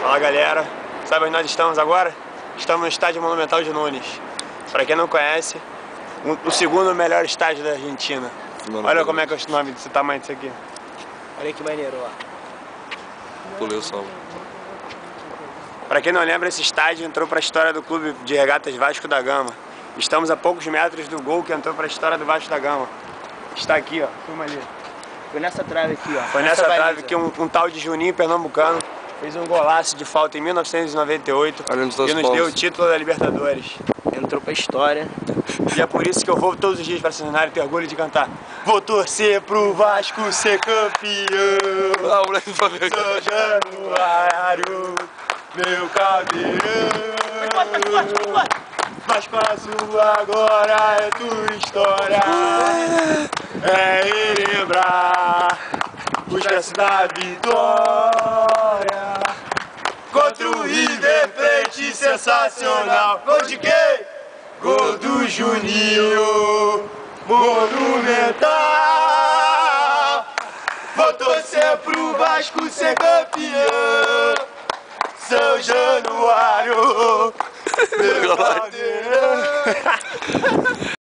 Fala galera, sabe onde nós estamos agora? Estamos no Estádio Monumental de Nunes. Para quem não conhece, o segundo melhor estádio da Argentina. Olha como é que é o nome desse tamanho disso aqui. Olha que maneiro, ó. Pulei o sol. Para quem não lembra, esse estádio entrou para a história do clube de regatas Vasco da Gama. Estamos a poucos metros do gol que entrou para a história do Vasco da Gama. Está aqui, ó. Filma ali. Foi nessa trave aqui, ó. Foi nessa trave que um tal de Juninho Pernambucano fez um golaço de falta em 1998 e nos deu o título da Libertadores. Entrou pra história. E é por isso que eu vou todos os dias para Centenário e tenho orgulho de cantar. Vou torcer pro Vasco ser campeão. Ah, o moleque do Flamengo. São Januário, meu cabelo. Mas Azul agora é tua história. É lembrar os versos da vitória. Contra o River Plate sensacional. Gol de quem? Gol do Juninho, monumental. Vou torcer pro Vasco ser campeão. São Januário, meu cabelo.